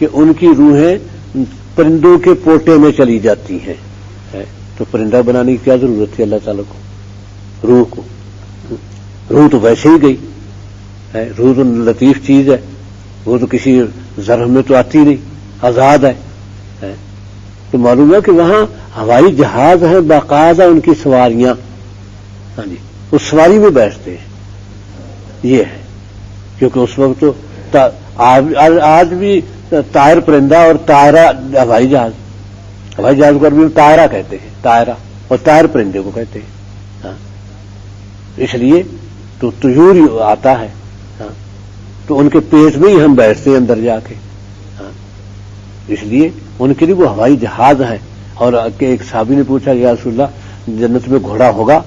کہ ان کی روحیں پرندوں کے پوٹے میں چلی جاتی ہیں. تو پرندہ بنانے کی کیا ضرورت تھی اللہ تعالیٰ کو؟ روح کو. روح تو ویسے ہی گئی. روح تو لطیف چیز ہے، وہ تو کسی ذرہ میں تو آتی نہیں، آزاد ہے. تو معلوم ہے کہ وہاں ہوائی جہاز ہیں باقاعدہ، ان کی سواریاں. ہاں جی، اس سواری میں بیٹھتے ہیں. یہ ہے کیونکہ اس وقت تو آج بھی طائر پرندہ اور طائرہ ہوائی جہاز. ہوائی جہاز کو عربی میں طائرہ کہتے ہیں، طائرہ، اور طائر پرندے کو کہتے ہیں. ہاں، اس لیے تو طیور آتا ہے. ہاں، تو ان کے پیٹ میں ہی ہم بیٹھتے ہیں اندر جا کے. ہاں، اس لیے ان کے لیے وہ ہوائی جہاز ہے. اور ایک صحابی نے پوچھا یا رسول اللہ جنت میں گھوڑا ہوگا؟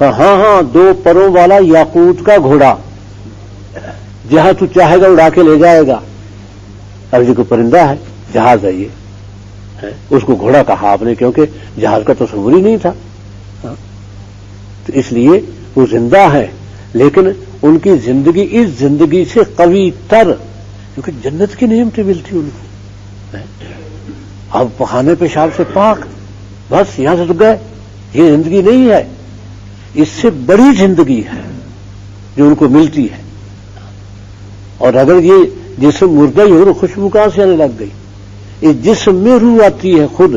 ہاں 2 پروں والا یاقوت کا گھوڑا، جہاں تو چاہے گا اڑا کے لے جائے گا. اب یہ کو پرندہ ہے، جہاز ہے. یہ اس کو گھوڑا کہا آپ نے کیونکہ جہاز کا تصور ہی نہیں تھا. تو اس لیے وہ زندہ ہے، لیکن ان کی زندگی اس زندگی سے قوی تر، کیونکہ جنت کی نعمتیں ملتی ان کو. اب پخانے پیشاب سے پاک، بس یہاں سے تو گئے. یہ زندگی نہیں ہے، اس سے بڑی زندگی ہے جو ان کو ملتی ہے. اور اگر یہ جسم مردہ ہی ہو تو خوشبو کہاں سے آنے لگ گئی؟ اس جسم میں روح آتی ہے خود،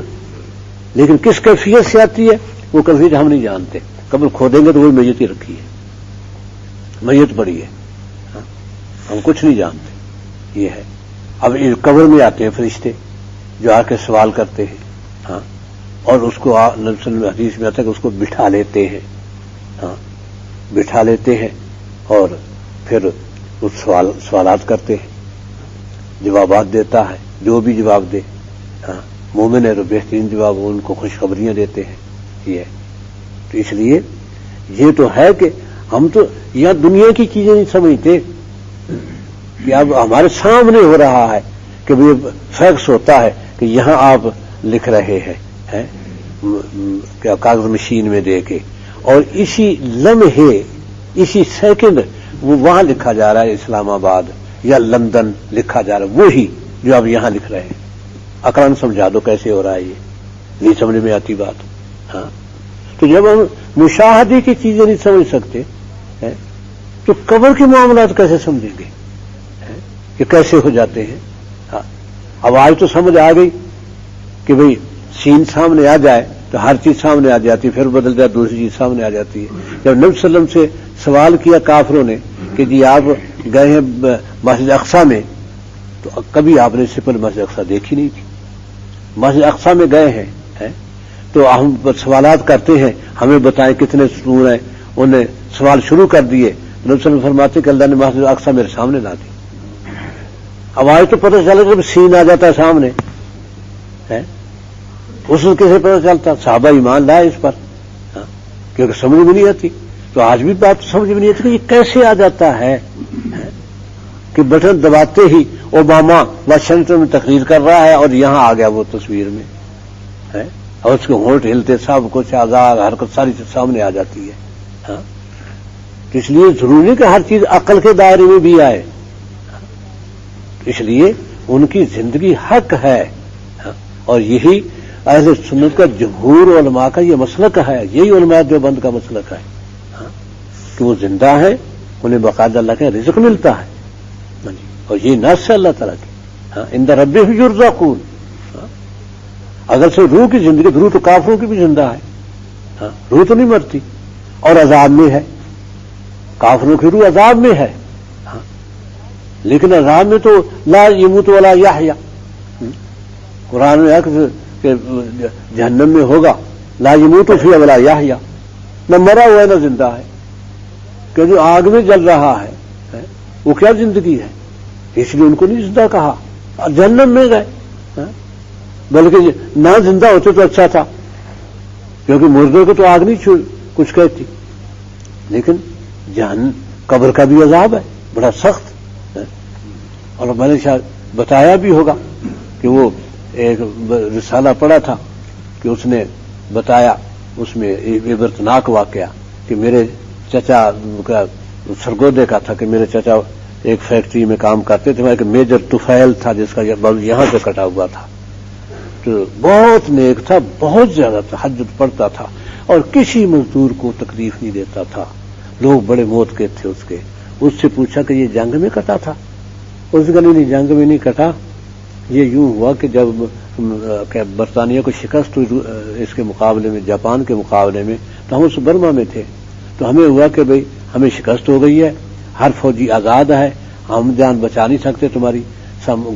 لیکن کس کیفیت سے آتی ہے وہ کیفیت ہم نہیں جانتے. قبر کھودیں گے تو وہی میت ہی رکھی ہے، میت پڑی ہے. ہم کچھ نہیں جانتے. یہ ہے. اب قبر میں آتے ہیں فرشتے جو آ کے سوال کرتے ہیں. ہاں، اور اس کو نبی صلی اللہ علیہ وسلم حدیث میں آتا ہے کہ اس کو بٹھا لیتے ہیں. ہاں، بٹھا لیتے ہیں اور پھر اس سوالات کرتے ہیں، جوابات دیتا ہے. جو بھی جواب دے، ہاں، مومن ہے تو بہترین جواب ان کو خوشخبریاں دیتے ہیں. یہ تو اس لیے یہ تو ہے کہ ہم تو یہاں دنیا کی چیزیں نہیں سمجھتے کہ اب ہمارے سامنے ہو رہا ہے کہ بھی فیکس ہوتا ہے کہ یہاں آپ لکھ رہے ہیں کیا کاغذ مشین میں دے کے، اور اسی لمحے اسی سیکنڈ وہ وہاں لکھا جا رہا ہے اسلام آباد یا لندن لکھا جا رہا ہے، وہی جو آپ یہاں لکھ رہے ہیں. اقران سمجھا دو کیسے ہو رہا ہے. یہ نہیں سمجھ میں آتی بات. ہاں، تو جب ہم مشاہدے کی چیزیں نہیں سمجھ سکتے تو قبر کے معاملات کیسے سمجھیں گے کہ کیسے ہو جاتے ہیں. ہاں، اب آج تو سمجھ آ گئی کہ بھئی سین سامنے آ جائے تو ہر چیز سامنے آ جاتی، پھر بدل جائے دوسری چیز سامنے آ جاتی ہے. جب نبی صلی اللہ علیہ وسلم سے سوال کیا کافروں نے کہ جی آپ گئے ہیں مسجد اقصی میں، تو کبھی آپ نے اس سے پہلے مسجد اقصی دیکھی نہیں تھی. مسجد اقصی میں گئے ہیں تو ہم سوالات کرتے ہیں، ہمیں بتائیں کتنے ستون ہیں. انہیں سوال شروع کر دیے. نبی صلی اللہ علیہ وسلم فرماتے کہ اللہ نے مسجد اقصی میرے سامنے لا دی. اب آج تو پتہ چلا جب سین آ جاتا ہے سامنے، اس وقت کیسے پتہ چلتا؟ صحابہ ایمان لائے اس پر، کیونکہ سمجھ میں نہیں آتی. تو آج بھی بات سمجھ میں نہیں آتی کہ یہ کیسے آ جاتا ہے کہ بٹن دباتے ہی اوباما واشنگٹن میں تقریر کر رہا ہے اور یہاں آ گیا وہ تصویر میں ہے، اور اس کے ہونٹ ہلتے، سب کچھ آزاد حرکت ساری چیز سامنے آ جاتی ہے. ہاں، تو اس لیے ضروری نہیں کہ ہر چیز عقل کے دائرے میں بھی آئے. اس لیے ان کی زندگی حق ہے. اور یہی اہل سنت کا جمہور علماء کا یہ مسلک ہے، یہی علماء دیوبند کا مسلک ہے کہ وہ زندہ ہیں، انہیں باقاعدہ اللہ کا رزق ملتا ہے. اور یہ نص ہے اللہ تعالیٰ کی، عند ربہم یرزقون. اگر سے روح کی زندگی، روح تو کافروں کی بھی زندہ ہے، روح تو نہیں مرتی، اور عذاب میں ہے. کافروں کی روح عذاب میں ہے، لیکن عذاب میں تو لا یموت ولا یحیا. قرآن میں ہے کہ جہنم میں ہوگا لا یموت فیہا ولا یحیا، نہ مرا ہوا ہے نہ زندہ ہے. کہ جو آگ میں جل رہا ہے وہ کیا زندگی ہے؟ اس لیے ان کو نہیں زندہ کہا، جہنم میں گئے. بلکہ نہ زندہ ہوتے تو اچھا تھا، کیونکہ مردوں کو تو آگ نہیں کچھ کہتی. لیکن قبر کا بھی عذاب ہے بڑا سخت. اور میں نے شاید بتایا بھی ہوگا کہ وہ ایک رسالہ پڑھا تھا کہ اس نے بتایا اس میں عبرتناک واقعہ کہ میرے چچا کا سرگودے کا تھا کہ میرے چچا ایک فیکٹری میں کام کرتے تھے، ایک میجر طفیل تھا جس کا بل یہاں سے کٹا ہوا تھا، تو بہت نیک تھا، بہت زیادہ تہجد پڑھتا تھا اور کسی مزدور کو تکلیف نہیں دیتا تھا، لوگ بڑے موت کے تھے اس کے۔ اس سے پوچھا کہ یہ جنگ میں کٹا تھا؟ اس نے کہا نہیں جنگ میں نہیں کٹا، یہ یوں ہوا کہ جب برطانیہ کو شکست ہوئی اس کے مقابلے میں، جاپان کے مقابلے میں، تو ہم اس برما میں تھے، تو ہمیں ہوا کہ بھئی ہمیں شکست ہو گئی ہے، ہر فوجی آزاد ہے، ہم جان بچا نہیں سکتے تمہاری،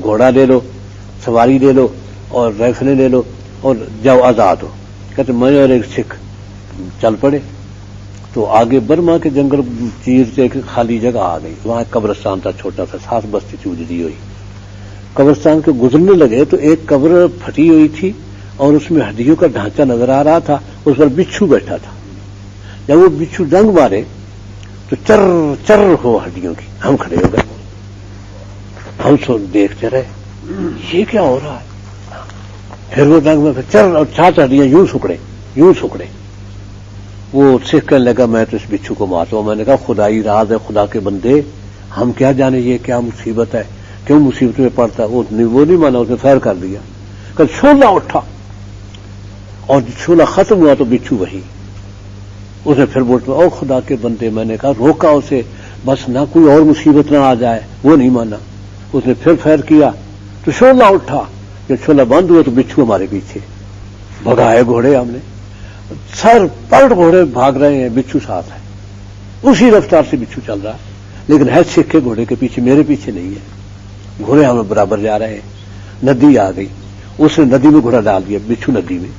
گھوڑا لے لو، سواری لے لو اور رائفلیں لے لو اور جاؤ آزاد ہو۔ کہتے میں اور ایک سکھ چل پڑے، تو آگے برما کے جنگل چیر سے ایک خالی جگہ آ گئی، وہاں ایک قبرستان تھا چھوٹا سا، 7 بستی تھی اجڑی ہوئی۔ قبرستان کے گزرنے لگے تو ایک قبر پھٹی ہوئی تھی اور اس میں ہڈیوں کا ڈھانچہ نظر آ رہا تھا، اس پر بچھو بیٹھا تھا۔ جب وہ بچھو ڈنگ مارے تو چر چر ہو ہڈیوں کی، ہم کھڑے ہو گئے، ہم سو دیکھتے رہے یہ کیا ہو رہا ہے۔ پھر وہ ڈنگ میں چر اور 4 ہڈیاں یوں سکڑے۔ وہ سکھ کہنے لگا میں تو اس بچھو کو مارتا ہوں۔ میں نے کہا خدائی راز ہے، خدا کے بندے، ہم کیا جانے یہ کیا مصیبت ہے، کیوں مصیبت میں پڑتا ہے۔ وہ نہیں مانا، اس نے فیر کر دیا کہ شعلہ اٹھا، اور شعلہ ختم ہوا تو بچھو وہی۔ اس نے پھر بولتا او خدا کے بندے، میں نے کہا روکا اسے، بس نہ کوئی اور مصیبت نہ آ جائے، وہ نہیں مانا۔ اس نے پھر فیر کیا تو شعلہ اٹھا، جب شعلہ بند ہوا تو بچھو ہمارے پیچھے، بھگائے گھوڑے ہم نے، سر پلٹ گھوڑے بھاگ رہے ہیں، بچھو ساتھ ہے، اسی رفتار سے بچھو چل رہا ہے، لیکن ہے سکھ کے گھوڑے کے پیچھے، میرے پیچھے نہیں ہے۔ گھوڑے ہمیں برابر جا رہے ہیں، ندی آ گئی، اس نے ندی میں گھوڑا ڈال دیا، بچھو ندی میں،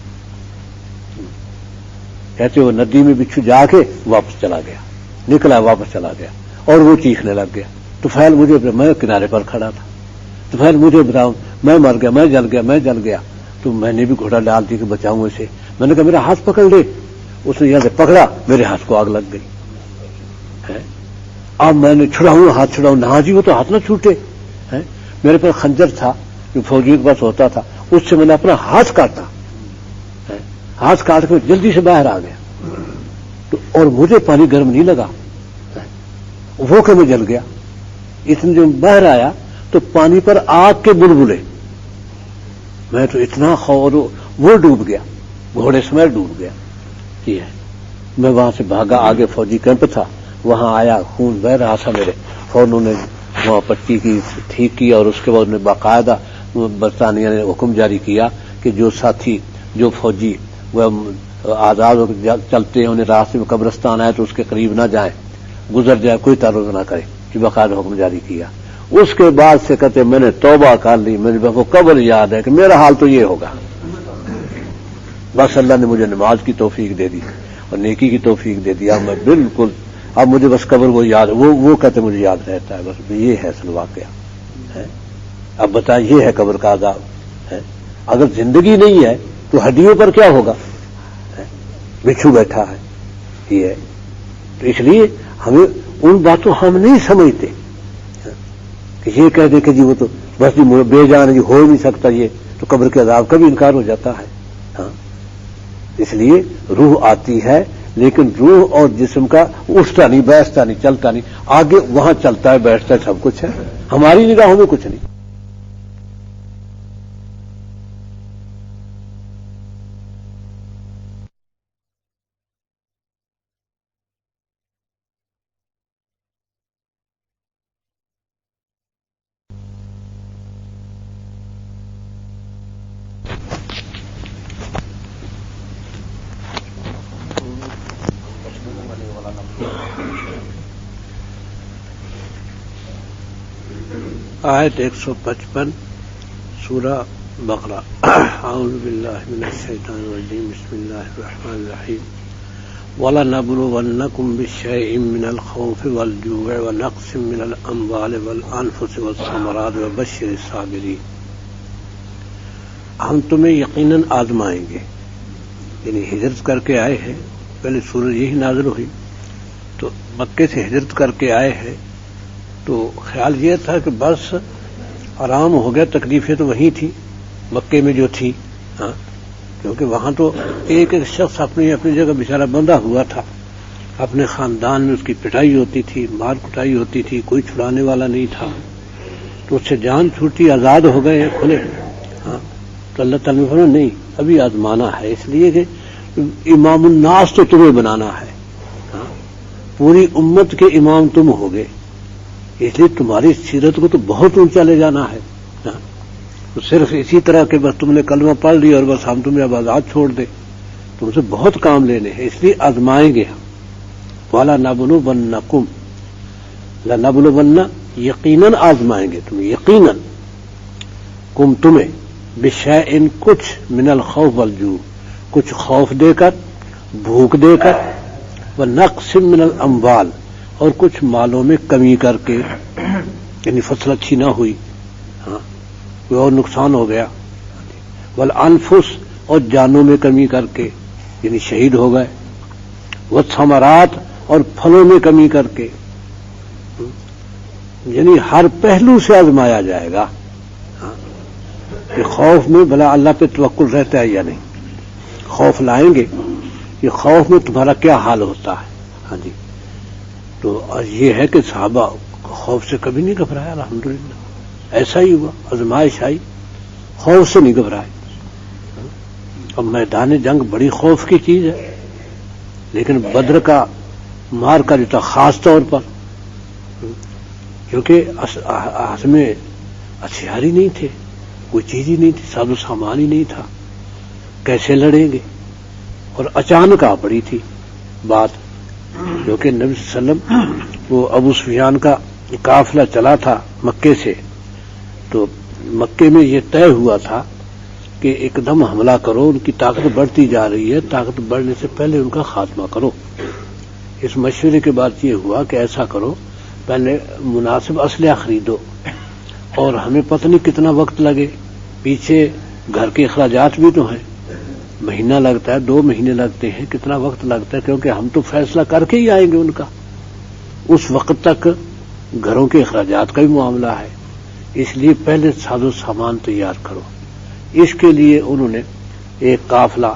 کہتے وہ ندی میں بچھو جا کے واپس چلا گیا، نکلا واپس چلا گیا، اور وہ چیخنے لگ گیا۔ طفیل مجھے، میں کنارے پر کھڑا تھا، طفیل مجھے بتاؤ، میں مر گیا، میں جل گیا، تو میں نے بھی گھوڑا ڈال دی کہ بچاؤں اسے۔ میں نے کہا میرا ہاتھ پکڑ لے، اس نے یہاں سے پکڑا، میرے ہاتھ کو آگ لگ گئی۔ اب میں نے ہاتھ چھڑاؤں، نہ جی وہ تو ہاتھ نہ چھوٹے، میرے پاس خنجر تھا جو فوجیوں کے پاس ہوتا تھا، اس سے میں نے اپنا ہاتھ کاٹا، ہاتھ کاٹ کے جلدی سے باہر آ گیا، تو اور مجھے پانی گرم نہیں لگا، وہ کہ میں جل گیا۔ اتنے جو باہر آیا تو پانی پر آگ کے بلبلے، میں تو اتنا وہ ڈوب گیا، گھوڑے سمیت ڈوب گیا۔ یہ ہے، میں وہاں سے بھاگا، آگے فوجی کیمپ تھا، وہاں آیا، خون بہ رہا تھا میرے، فوراً نے وہاں پٹی کی ٹھیک کیا، اور اس کے بعد انہوں نے باقاعدہ برطانیہ نے حکم جاری کیا کہ جو ساتھی، جو فوجی وہ آزاد ہو کے چلتے ہیں، انہیں راستے میں قبرستان آئے تو اس کے قریب نہ جائیں، گزر جائے کوئی تعرض نہ کرے، کہ باقاعدہ حکم جاری کیا۔ اس کے بعد سے کہتے میں نے توبہ کر لی، مجھے وہ قبر یاد ہے کہ میرا حال تو یہ ہوگا، بس اللہ نے مجھے نماز کی توفیق دے دی اور نیکی کی توفیق دے دی، اب میں بالکل، اب مجھے بس قبر وہ یاد، وہ کہتے مجھے یاد رہتا ہے، بس یہ ہے اصل واقعہ ہے۔ اب بتا یہ ہے قبر کا عذاب ہے، اگر زندگی نہیں ہے تو ہڈیوں پر کیا ہوگا، بچھو بیٹھا ہے، یہ ہے۔ تو اس لیے ہمیں ان باتوں ہم نہیں سمجھتے کہ یہ کہہ دیں کہ جی وہ تو بس جی بے جان جی ہو ہی نہیں سکتا، یہ تو قبر کے عذاب کا بھی انکار ہو جاتا ہے۔ ہاں، اس لیے روح آتی ہے، لیکن روح اور جسم کا اٹھتا نہیں، بیٹھتا نہیں، چلتا نہیں، آگے وہاں چلتا ہے، بیٹھتا ہے، سب کچھ ہے، ہماری نگاہوں میں کچھ نہیں۔ آیت 155 سورہ بقرہ۔ اعوذ باللہ من الشیطان الرجیم، بسم اللہ الرحمن الرحیم۔ وَلَنَبْلُوَنَّكُمْ بِشَيْءٍ مِّنَ الْخَوْفِ وَالْجُوعِ وَنَقْصٍ مِّنَ الْأَمْوَالِ وَالْأَنفُسِ وَالثَّمَرَاتِ وَبَشِّرِ الصَّابِرِينَ۔ ہم تمہیں یقیناً آزمائیں گے، یعنی ہجرت کر کے آئے ہیں، پہلے سورہ یہی نازل ہوئی تو مکے سے ہجرت کر کے آئے ہیں، تو خیال یہ تھا کہ بس آرام ہو گیا، تکلیفیں تو وہیں تھی مکے میں جو تھی، ہاں، کیونکہ وہاں تو ایک ایک شخص اپنی اپنی جگہ بیچارہ بندھا ہوا تھا، اپنے خاندان میں اس کی پٹائی ہوتی تھی، مار کٹائی ہوتی تھی، کوئی چھڑانے والا نہیں تھا، تو اس سے جان چھوٹی، آزاد ہو گئے ہیں کھلے. ہاں تو اللہ تعالیٰ نے فرمایا نہیں، ابھی آزمانا ہے، اس لیے کہ امام الناس تو تمہیں بنانا ہے. ہاں پوری امت کے امام تم ہوگے، اس لیے تمہاری سیرت کو تو بہت اونچا لے جانا ہے. ہاں تو صرف اسی طرح کہ بس تم نے کلمہ پڑھ لیا اور بس ہم تمہیں اب آزاد چھوڑ دیں، تم سے بہت کام لینے ہیں، اس لیے آزمائیں گے ہم. وَلَنَبْلُوَنَّكُمْ لَنَبْلُوَنَّ یقیناً آزمائیں گے تمہیں، یقیناً کم تمہیں بِشَیْءٍ کچھ من الخوف والجوع، کچھ خوف دے کر، بھوک دے کر، وَنَقْصٍ مِّنَ الْأَمْوَالِ اور کچھ مالوں میں کمی کر کے، یعنی فصل اچھی نہ ہوئی، ہاں کوئی اور نقصان ہو گیا، والانفس اور جانوں میں کمی کر کے، یعنی شہید ہو گئے، والثمرات اور پھلوں میں کمی کر کے، یعنی ہر پہلو سے آزمایا جائے گا. ہاں کہ خوف میں بھلا اللہ پہ توکل رہتا ہے یا نہیں، خوف لائیں گے، یہ خوف میں تمہارا کیا حال ہوتا ہے. ہاں جی تو یہ ہے کہ صحابہ خوف سے کبھی نہیں گھبرایا، الحمدللہ ایسا ہی ہوا، آزمائش آئی، خوف سے نہیں گھبرائے. اب میدان جنگ بڑی خوف کی چیز ہے، لیکن بدر کا مار کا جو تھا خاص طور پر، کیونکہ ہاتھ میں ہتھیار ہی نہیں تھے، کوئی چیز ہی نہیں تھی، ساز و سامان ہی نہیں تھا، کیسے لڑیں گے. اور اچانک آ پڑی تھی بات، کیونکہ نبی صلی اللہ علیہ وسلم وہ ابو سفیان کا قافلہ چلا تھا مکے سے، تو مکے میں یہ طے ہوا تھا کہ ایک دم حملہ کرو، ان کی طاقت بڑھتی جا رہی ہے، طاقت بڑھنے سے پہلے ان کا خاتمہ کرو. اس مشورے کے بعد یہ ہوا کہ ایسا کرو، پہلے مناسب اسلحہ خریدو، اور ہمیں پتہ نہیں کتنا وقت لگے، پیچھے گھر کے اخراجات بھی تو ہیں، مہینہ لگتا ہے، 2 مہینے لگتے ہیں، کتنا وقت لگتا ہے، کیونکہ ہم تو فیصلہ کر کے ہی آئیں گے ان کا، اس وقت تک گھروں کے اخراجات کا بھی معاملہ ہے، اس لیے پہلے ساز و سامان تیار کرو. اس کے لیے انہوں نے ایک قافلہ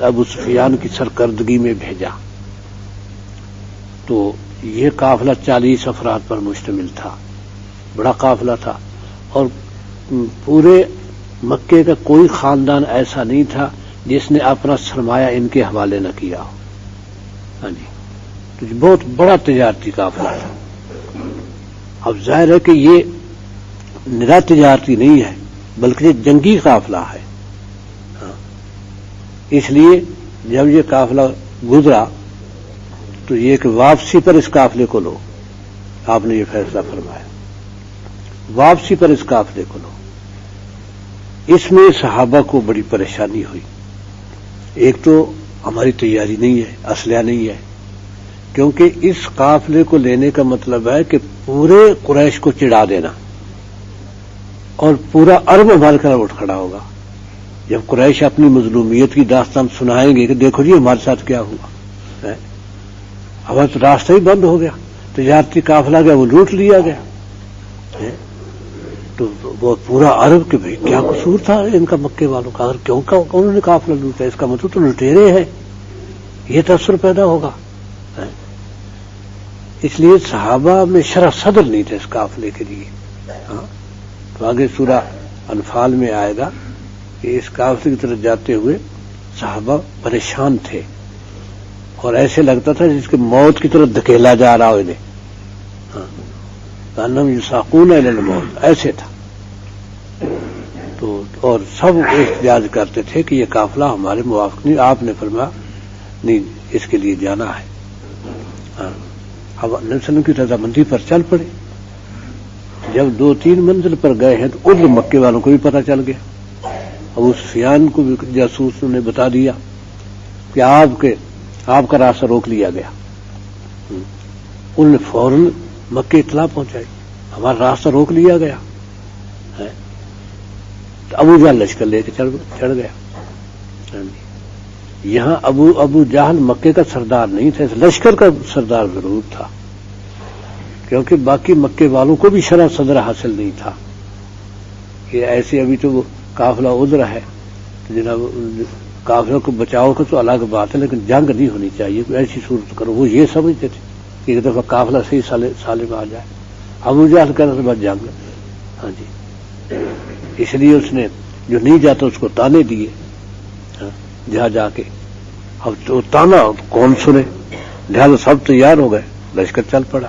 ابو سفیان کی سرکردگی میں بھیجا. تو یہ قافلہ 40 افراد پر مشتمل تھا، بڑا قافلہ تھا، اور پورے مکے کا کوئی خاندان ایسا نہیں تھا جس نے اپنا سرمایہ ان کے حوالے نہ کیا ہو. ہاں جی تو بہت بڑا تجارتی قافلہ تھا. اب ظاہر ہے کہ یہ نرا تجارتی نہیں ہے، بلکہ یہ جنگی قافلہ ہے. ہاں اس لیے جب یہ قافلہ گزرا تو یہ کہ واپسی پر اس قافلے کو لو، آپ نے یہ فیصلہ فرمایا، واپسی پر اس قافلے کو لو. اس میں صحابہ کو بڑی پریشانی ہوئی. ایک تو ہماری تیاری نہیں ہے، اسلحہ نہیں ہے، کیونکہ اس قافلے کو لینے کا مطلب ہے کہ پورے قریش کو چڑھا دینا، اور پورا عرب ہمارے خلاف اٹھ کھڑا ہوگا. جب قریش اپنی مظلومیت کی داستان سنائیں گے کہ دیکھو جی ہمارے ساتھ کیا ہوا، ہمارا تو راستہ ہی بند ہو گیا، تجارتی قافلہ گیا وہ لوٹ لیا گیا. تو وہ پورا عرب کہ بھئی کیا قصور تھا ان کا، مکے والوں کا، اگر کیوں انہوں نے قافلہ لوٹا، اس کا مطلب تو لٹیرے ہیں، یہ تاثر پیدا ہوگا. اس لیے صحابہ میں شرح صدر نہیں تھے اس قافلے کے لیے. ہاں تو آگے سورہ انفال میں آئے گا کہ اس قافلے کی طرف جاتے ہوئے صحابہ پریشان تھے، اور ایسے لگتا تھا جس کے موت کی طرف دھکیلا جا رہا ہو انہیں. کانہم یساقون الی الموت، ایسے تھا. تو اور سب احتجاج کرتے تھے کہ یہ قافلہ ہمارے موافق نہیں. آپ نے فرمایا نہیں، اس کے لیے جانا ہے. اب نبی صلی اللہ علیہ وسلم کی رضامندی پر چل پڑے. جب 2-3 منزل پر گئے ہیں تو ادھر مکے والوں کو بھی پتہ چل گیا. ابو سفیان کو بھی جاسوس نے بتا دیا کہ آپ کا راستہ روک لیا گیا. انہوں نے فوراً مکے اطلاع پہنچائی ہمارا راستہ روک لیا گیا. تو ابو جہل لشکر لے کے چڑھ گیا. یہاں ابو جہل مکے کا سردار نہیں تھا، اس لشکر کا سردار ضرور تھا، کیونکہ باقی مکے والوں کو بھی شرح صدر حاصل نہیں تھا کہ ایسے ابھی تو وہ قافلہ ادھر ہے، جناب کافروں کو بچاؤ کا تو الگ بات ہے، لیکن جنگ نہیں ہونی چاہیے، کوئی ایسی صورت کرو. وہ یہ سمجھتے تھے کہ ایک دفعہ قافلہ صحیح سالم آ جائے. ابو جہل کہہ رہا تھا بس جنگ. ہاں جی، اس لیے اس نے جو نہیں جاتا اس کو تانے دیے جہاں جا کے. اب تو تانا کون سنے، لہٰذا سب تیار ہو گئے، لشکر چل پڑا.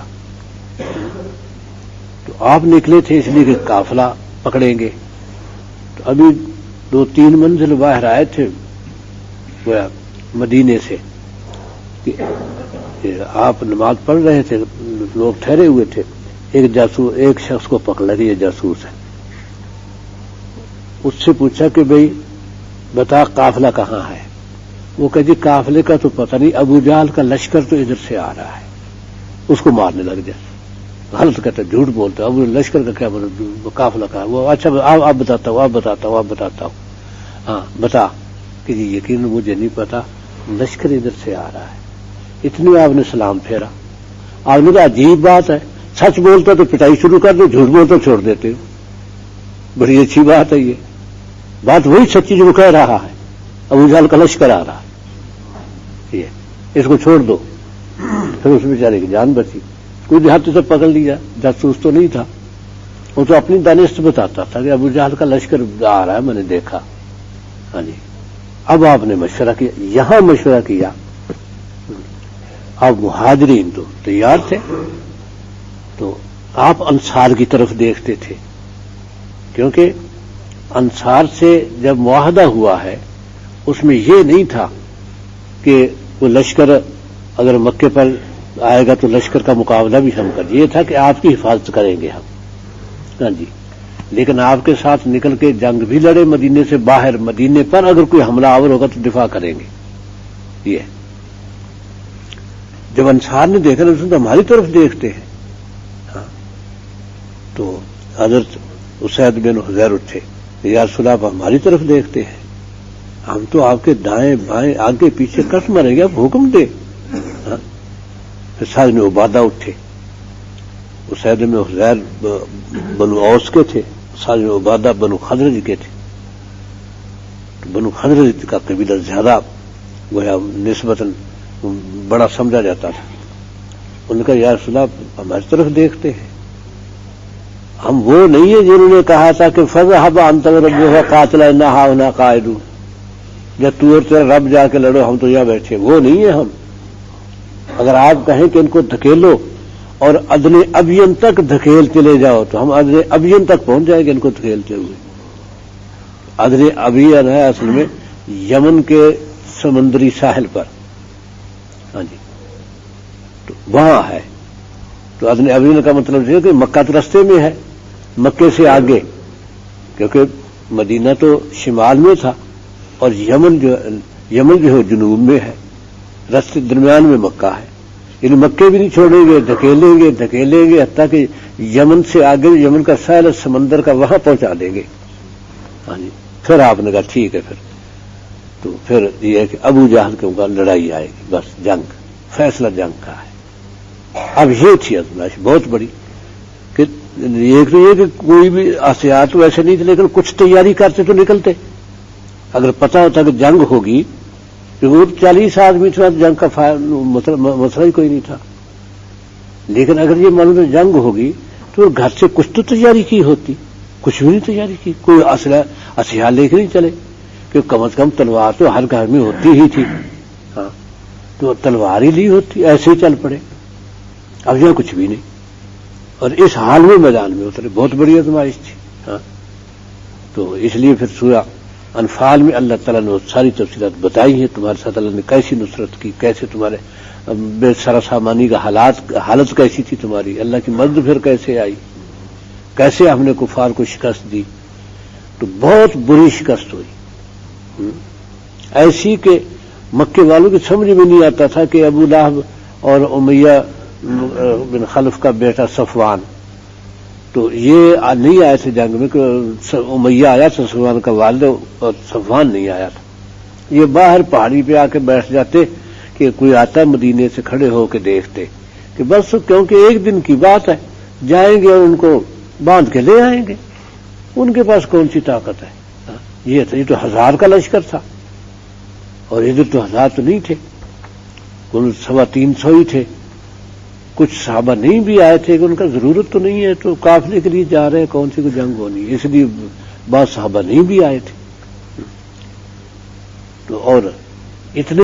تو آپ نکلے تھے اس لیے کہ قافلہ پکڑیں گے. تو ابھی 2-3 منزل باہر آئے تھے وہ مدینے سے کہ آپ نماز پڑھ رہے تھے، لوگ ٹھہرے ہوئے تھے. ایک شخص کو پکڑ لگی، یہ جاسوس ہے. اس سے پوچھا کہ بھئی بتا قافلہ کہاں ہے؟ وہ کہ جی قافلے کا تو پتہ نہیں، ابو جہل کا لشکر تو ادھر سے آ رہا ہے، اس کو مارنے لگ جائے. غلط کہتا، جھوٹ بولتا. اب لشکر کا کیا مطلب، قافلہ کا. وہ اچھا آپ بتاتا ہوں. ہاں بتا کہ جی یقین مجھے نہیں پتا، لشکر ادھر سے آ رہا ہے. اتنی آپ نے سلام پھیرا. آپ نے کہا عجیب بات ہے، سچ بولتا تو پٹائی شروع کر دو، جھوٹ بولتا چھوڑ دیتے ہو. بڑی اچھی بات ہے، یہ بات وہی سچی جو کہہ رہا ہے، ابو جہل کا لشکر آ رہا ہے، یہ اس کو چھوڑ دو. پھر اس بیچارے کی جان بچی. کوئی دیہاتی سے پکڑ لیا، جاسوس تو نہیں تھا، وہ تو اپنی دانش بتاتا تھا کہ ابو جہل کا لشکر آ رہا ہے، میں نے دیکھا. ہاں جی، اب آپ نے مشورہ کیا، یہاں مشورہ کیا. اب مہاجرین تو تیار تھے، تو آپ انصار کی طرف دیکھتے تھے، کیونکہ انصار سے جب معاہدہ ہوا ہے اس میں یہ نہیں تھا کہ وہ لشکر اگر مکے پر آئے گا تو لشکر کا مقابلہ بھی ہم کر، یہ تھا کہ آپ کی حفاظت کریں گے ہم. ہاں جی، لیکن آپ کے ساتھ نکل کے جنگ بھی لڑے مدینے سے باہر، مدینے پر اگر کوئی حملہ آور ہوگا تو دفاع کریں گے. یہ جب انصار نے دیکھا تو ہماری طرف دیکھتے ہیں. ہاں، تو حضرت اسید بن حضیر اٹھے، یا رسول اللہ ہماری طرف دیکھتے ہیں، ہم تو آپ کے دائیں بائیں آگے پیچھے کس مریں گے، آپ حکم دے. پھر سعد بن عبادہ اٹھے. اسید بن حضیر بنو اوس کے تھے، سعد بن عبادہ بنو خزرج کے تھے. بنو خزرج کا قبیلہ زیادہ گویا نسبتاً بڑا سمجھا جاتا تھا. انہوں نے کہا یا رسول اللہ ہماری طرف دیکھتے ہیں، ہم وہ نہیں ہیں جنہوں نے کہا تھا کہ فَذْهَبْ أَنْتَ وَرَبُّكَ قَاتِلًا إِنَّا هَاهُنَا قَاعِدُونَ، جب تو اور تیرا رب جا کے لڑو ہم تو یہاں بیٹھے. وہ نہیں ہیں ہم. اگر آپ کہیں کہ ان کو دھکیلو اور ادنی ابین تک دھکیل چلے جاؤ تو ہم ادنی ابین تک پہنچ جائیں گے ان کو دھکیلتے ہوئے. ادنی ابین ہے اصل میں یمن کے سمندری ساحل پر. ہاں جی، تو وہاں ہے. تو ادنی ابین کا مطلب یہ کہ مکہ تو رستے میں ہے، مکے سے آگے، کیونکہ مدینہ تو شمال میں تھا اور یمن جو ہے جنوب میں ہے، رستے درمیان میں مکہ ہے. یعنی مکے بھی نہیں چھوڑیں گے، دھکیلیں گے حتیٰ کہ یمن سے آگے یمن کا ساحل سمندر کا وہاں پہنچا دیں گے. ہاں جی، پھر آپ نے کہا ٹھیک ہے. تو پھر یہ ہے کہ ابو جہل کے اوپر لڑائی آئے گی، بس جنگ، فیصلہ جنگ کا ہے. اب یہ تھی ازمائش بہت بڑی کہ ایک تو یہ کہ کوئی بھی آسیات ویسے نہیں تھے، لیکن کچھ تیاری کرتے تو نکلتے. اگر پتا ہوتا کہ جنگ ہوگی، کیونکہ 40 آدمی تھا، جنگ کا مسئلہ ہی کوئی نہیں تھا. لیکن اگر یہ معلوم جنگ ہوگی تو گھر سے کچھ تو تیاری کی ہوتی، کچھ بھی نہیں تیاری کی. کوئی اسلحہ لے کے نہیں چلے، کہ کم از کم تلوار تو ہر گھر میں ہوتی ہی تھی. ہاں، تو تلوار ہی لی ہوتی، ایسے ہی چل پڑے. اب یہاں کچھ بھی نہیں، اور اس حال میں میدان میں اترے. بہت بڑی آزمائش تھی. ہاں، تو اس لیے پھر سورہ انفال میں اللہ تعالیٰ نے ساری تفصیلات بتائی ہیں، تمہارے ساتھ اللہ نے کیسی نصرت کی، کیسے تمہارے بے سارا سامانی کا حالت کیسی تھی تمہاری، اللہ کی مدد پھر کیسے آئی، کیسے ہم نے کفار کو شکست دی. تو بہت بری شکست ہوئی، ایسی کہ مکے والوں کی سمجھ میں نہیں آتا تھا کہ ابو لہب اور امیہ بن خلف کا بیٹا صفوان، تو یہ نہیں آئے تھے جنگ میں، کہ امیہ آیا تھا صفوان کا والد اور صفوان نہیں آیا تھا. یہ باہر پہاڑی پہ آ کے بیٹھ جاتے کہ کوئی آتا مدینے سے، کھڑے ہو کے دیکھتے کہ بس کیونکہ ایک دن کی بات ہے، جائیں گے اور ان کو باندھ کے لے آئیں گے، ان کے پاس کون سی طاقت ہے. یہ تھا، یہ تو 1000 کا لشکر تھا. اور ادھر تو 1000 تو نہیں تھے، کل 350 ہی تھے. کچھ صحابہ نہیں بھی آئے تھے کہ ان کا ضرورت تو نہیں ہے تو قافلے کے لیے جا رہے ہیں، کون سی کوئی جنگ ہونی، اس لیے بعض صحابہ نہیں بھی آئے تھے. تو اور اتنے